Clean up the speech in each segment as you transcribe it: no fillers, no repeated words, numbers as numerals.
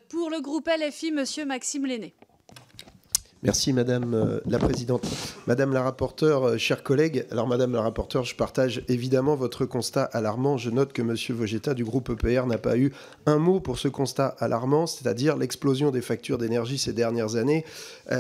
Pour le groupe LFI, Monsieur Maxime Lenné. Merci Madame la Présidente. Madame la rapporteure, chers collègues, alors Madame la rapporteure, je partage évidemment votre constat alarmant. Je note que Monsieur Vogetta du groupe EPR n'a pas eu un mot pour ce constat alarmant, c'est-à-dire l'explosion des factures d'énergie ces dernières années,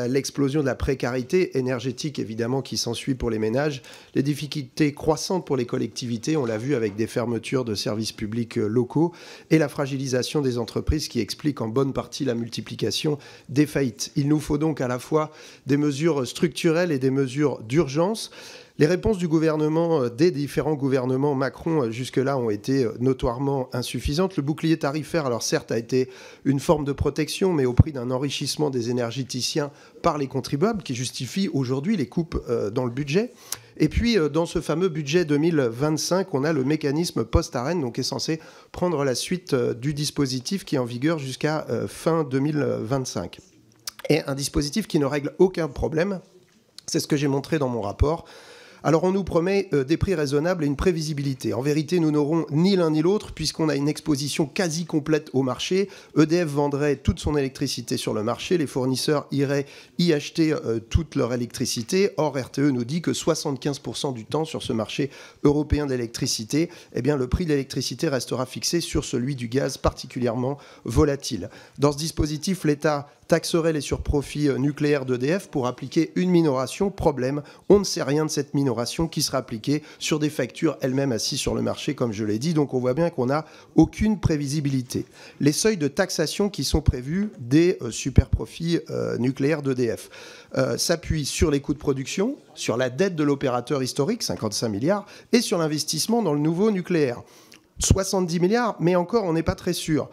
l'explosion de la précarité énergétique évidemment qui s'ensuit pour les ménages, les difficultés croissantes pour les collectivités, on l'a vu avec des fermetures de services publics locaux, et la fragilisation des entreprises qui explique en bonne partie la multiplication des faillites. Il nous faut donc à la fois des mesures structurelles et des mesures d'urgence. Les réponses du gouvernement, des différents gouvernements Macron jusque-là ont été notoirement insuffisantes. Le bouclier tarifaire, alors certes, a été une forme de protection, mais au prix d'un enrichissement des énergéticiens par les contribuables qui justifie aujourd'hui les coupes dans le budget. Et puis, dans ce fameux budget 2025, on a le mécanisme post-ARENH, donc qui est censé prendre la suite du dispositif qui est en vigueur jusqu'à fin 2025. Et un dispositif qui ne règle aucun problème, c'est ce que j'ai montré dans mon rapport. Alors on nous promet des prix raisonnables et une prévisibilité. En vérité, nous n'aurons ni l'un ni l'autre puisqu'on a une exposition quasi complète au marché. EDF vendrait toute son électricité sur le marché. Les fournisseurs iraient y acheter toute leur électricité. Or, RTE nous dit que 75% du temps sur ce marché européen d'électricité, eh bien, le prix de l'électricité restera fixé sur celui du gaz particulièrement volatile. Dans ce dispositif, l'État taxerait les surprofits nucléaires d'EDF pour appliquer une minoration. Problème, on ne sait rien de cette minoration qui sera appliquée sur des factures elles-mêmes assises sur le marché, comme je l'ai dit. Donc on voit bien qu'on n'a aucune prévisibilité. Les seuils de taxation qui sont prévus des superprofits nucléaires d'EDF s'appuient sur les coûts de production, sur la dette de l'opérateur historique, 55 milliards, et sur l'investissement dans le nouveau nucléaire. 70 milliards, mais encore, on n'est pas très sûr.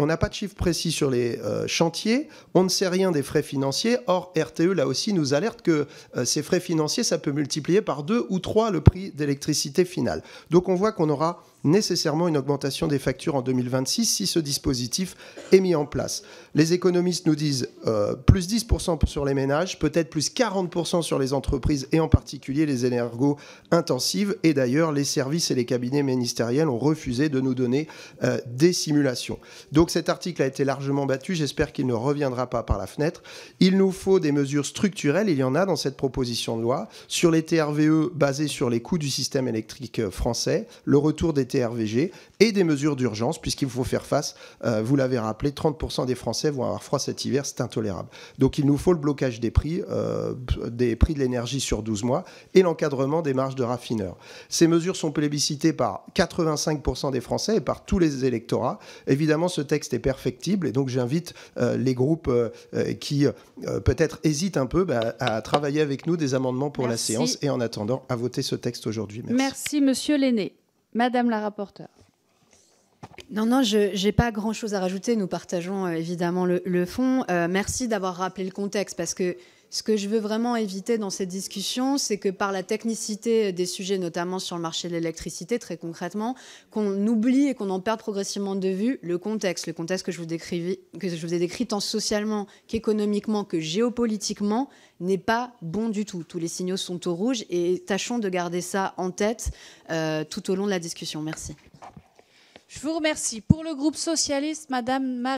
On n'a pas de chiffre précis sur les chantiers. On ne sait rien des frais financiers. Or, RTE, là aussi, nous alerte que ces frais financiers, ça peut multiplier par 2 ou 3 le prix d'électricité final. Donc, on voit qu'on aura nécessairement une augmentation des factures en 2026 si ce dispositif est mis en place. Les économistes nous disent plus 10% sur les ménages, peut-être plus 40% sur les entreprises et en particulier les énergo-intensives. Et d'ailleurs, les services et les cabinets ministériels ont refusé de nous donner des simulations. Donc cet article a été largement battu. J'espère qu'il ne reviendra pas par la fenêtre. Il nous faut des mesures structurelles. Il y en a dans cette proposition de loi sur les TRVE basées sur les coûts du système électrique français, le retour des TRVG et des mesures d'urgence puisqu'il faut faire face, vous l'avez rappelé, 30% des Français vont avoir froid cet hiver, c'est intolérable. Donc il nous faut le blocage des prix de l'énergie sur 12 mois et l'encadrement des marges de raffineurs. Ces mesures sont plébiscitées par 85% des Français et par tous les électorats. Évidemment, ce texte est perfectible et donc j'invite les groupes qui peut-être hésitent un peu à travailler avec nous des amendements pour la séance et en attendant à voter ce texte aujourd'hui. Merci. Merci Monsieur Lenné. Madame la rapporteure. Non, je n'ai pas grand-chose à rajouter. Nous partageons évidemment le fond. Merci d'avoir rappelé le contexte parce que ce que je veux vraiment éviter dans cette discussion, c'est que par la technicité des sujets, notamment sur le marché de l'électricité, très concrètement, qu'on oublie et qu'on en perde progressivement de vue le contexte que je vous ai décrit tant socialement qu'économiquement que géopolitiquement n'est pas bon du tout. Tous les signaux sont au rouge et tâchons de garder ça en tête tout au long de la discussion. Merci. Je vous remercie. Pour le groupe socialiste, Madame